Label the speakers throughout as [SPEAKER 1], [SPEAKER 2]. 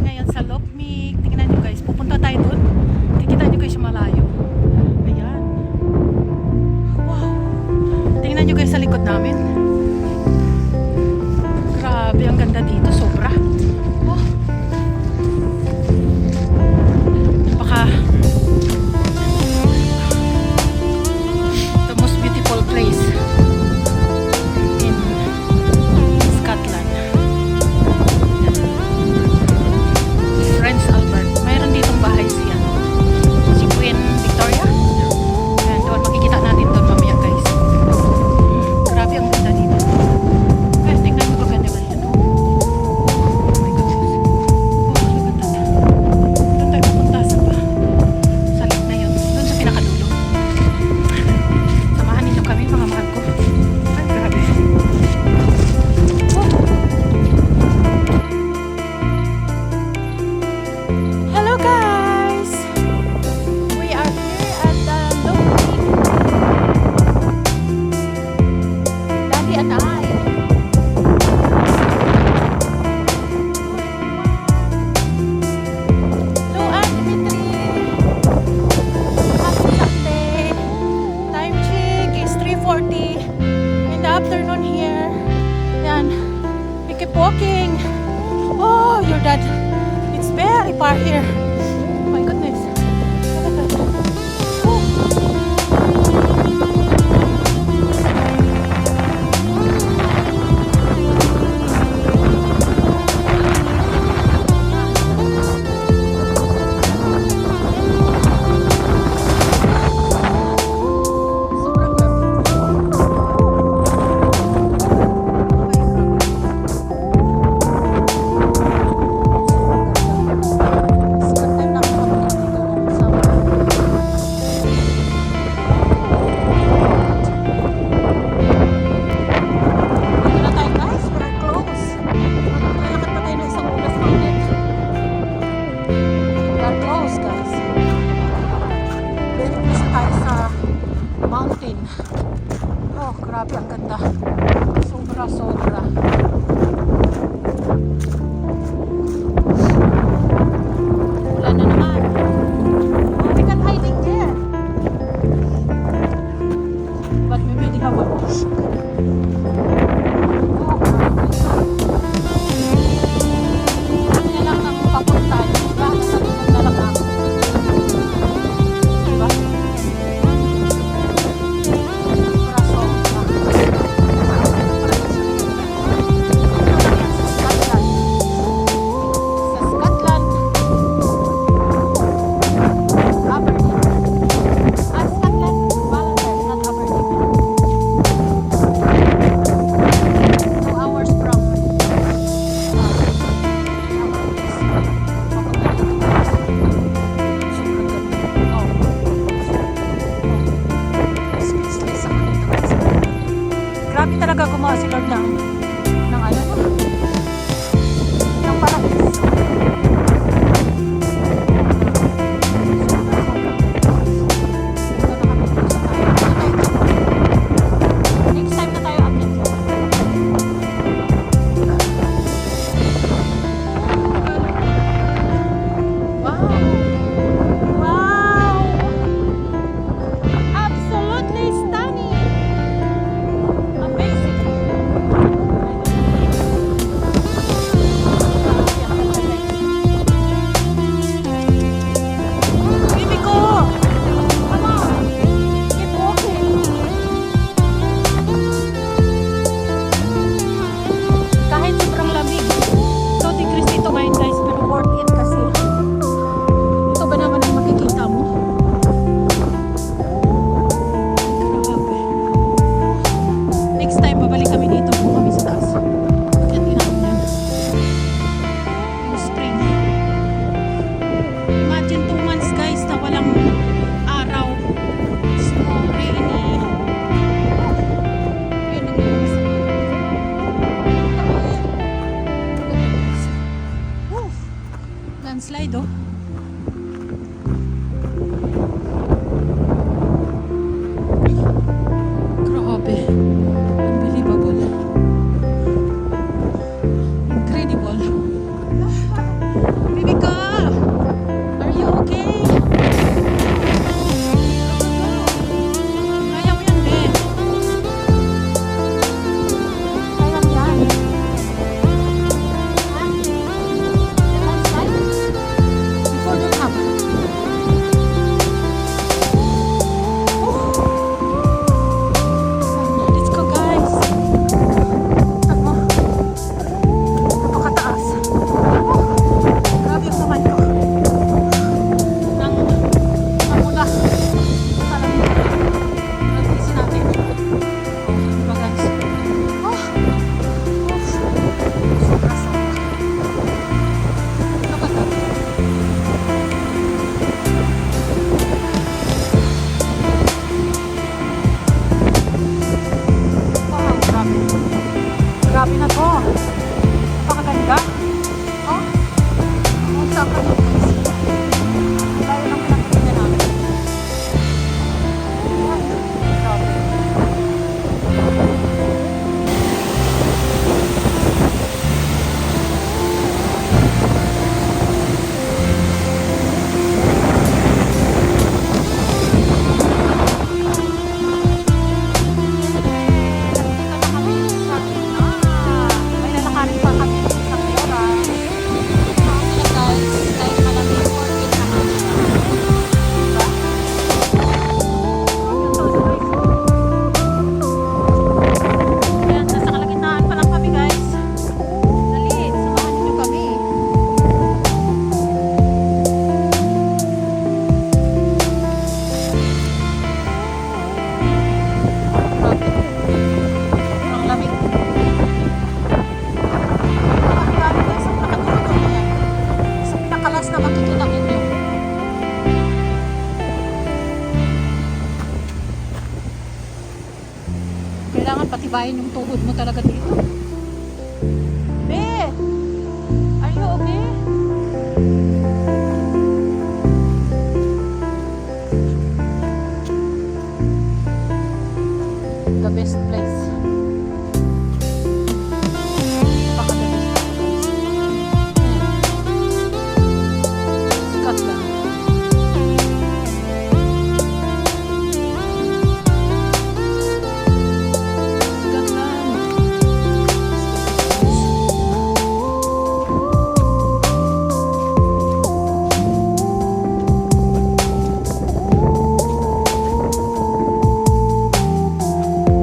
[SPEAKER 1] ngayon sa Lokmik. Tingnan nyo guys, pupunta tayo doon. Kikita nyo guys yung malayo. Ayan. Wow. Tingnan nyo guys sa likod namin. Grabe, ang ganda dito. Sobra. Oh. Baka the most beautiful place in Scotland. Prince Albert. Mayroon ditong bahay si Queen Victoria. Ayan, doon makikita natin doon mamaya guys. Grabe ang ganda dito. Eh, tingnan mo kaganda ba yan? Oh my goodness. Oh, ang ganda. Doon tayo pupunta sa lake na yun. Doon sa pinakadulo. Samahan ninyo kami mga mahal ko. Ay, grabe. Oh. Hello guys! We are here at the Lokmik. Daddy and I. Hello Aunt Dimitri. Happy Sunday. Time check is 3:40 in the afternoon here. Yan. We keep walking. Oh, your dad. It's very far here. Oh my goodness. Look at that. Mountain. Oh, grabe ang ganda. Sobra, sobra. Wala na naman. Oh, we can hiding there. But maybe they have a bush. Oh, grabe. Yan lang ang papuntahan. Lahat sa likod na lang ako. Diba? Grabe talaga gumawa si Lord ng ano, ng paradiso. Next time na tayo akit. Wow! Wow! Absolutely stunning! Amazing! Baby ko! Come on! Keep walking! Kahit sobrang lamig, 2 degrees dito ngayon guys, pero worth it kasi ito ba naman ang makikita mo? Grabe. Next time, babalik kami dito kung kami sa taas. Akyat din namin yan. Yung spring. Imagine 2 months guys na walang araw. Snow, rainy. Ayun, naglalabas ako. Woo! Landslide oh. Grabe. Unbelievable. Incredible. tibayin yung tuhod mo talaga dito. Be! Are you okay? The best place. Baka the best place. Scotland.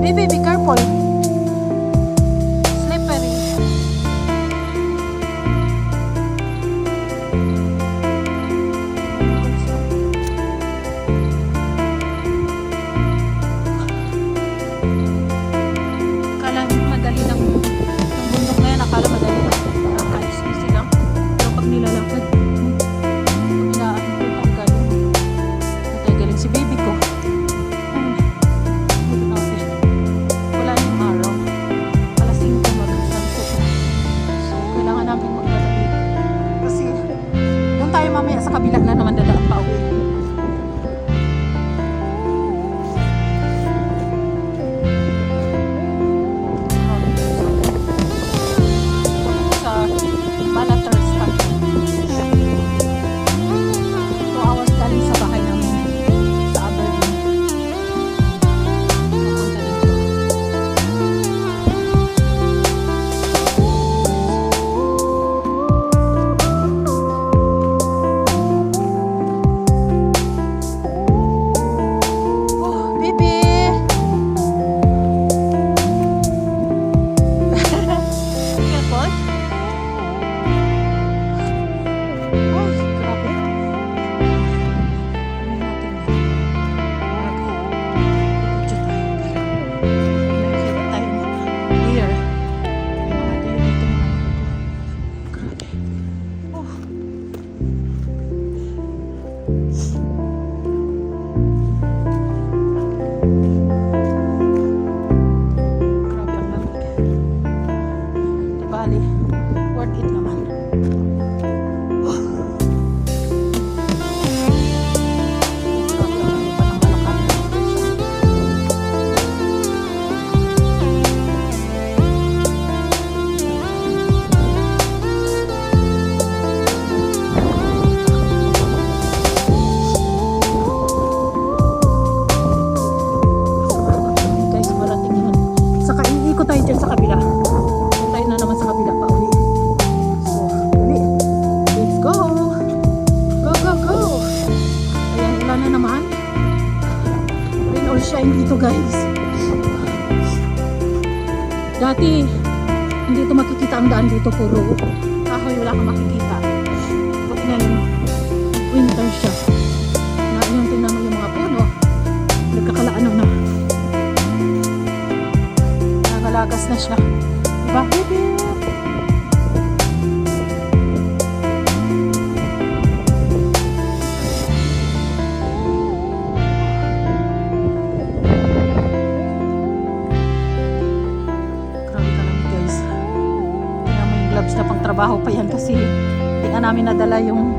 [SPEAKER 1] Baby, be careful. Slippery. Akala madali lang yung bundok na yan. Akala madali lang. Nakaka-easy lang. Pero pag nilalakad, pag inaakin ko itong galing. Matay galing si baby ko. Wala na yung araw. Alas 5 mag-sunset. So, kailangan namin maglalagay. Kasi, doon tayo mamaya sa kabila na naman dadaan pa uwi. Sa Balater Station. 2 hours galing sa bahay namin sa Aberdeen. Papunta dito. Oh, baby! Careful. Ay, grabe. Ano natin yan? Mag-video tayo para nakikita tayo mga deer. May mga deer dito mga grabe. Oh. Grabe ang lamig. Di bali, worth it naman. Grabe ang lamig pa ng Malacan. Guys, malating yun. Saka iikot tayo dyan sa kabila. Tayo na naman sa kabila pa uwi. So, dali. Let's go! Go, go, go! Ayan, ulan na naman. Rain or shine dito, guys. Dati, hindi ito makikita ang daan dito. Puro kahoy, wala kang makikita. Pag ngayon, winter siya. Na yung tingnan mo yung mga puno. Nagkakalaanaw na. Nakalagas na siya. Diba, baby? Grabe ka lang, guys. Tingnan mo yung gloves na pang trabaho pa yan kasi hindi nga namin nadala yung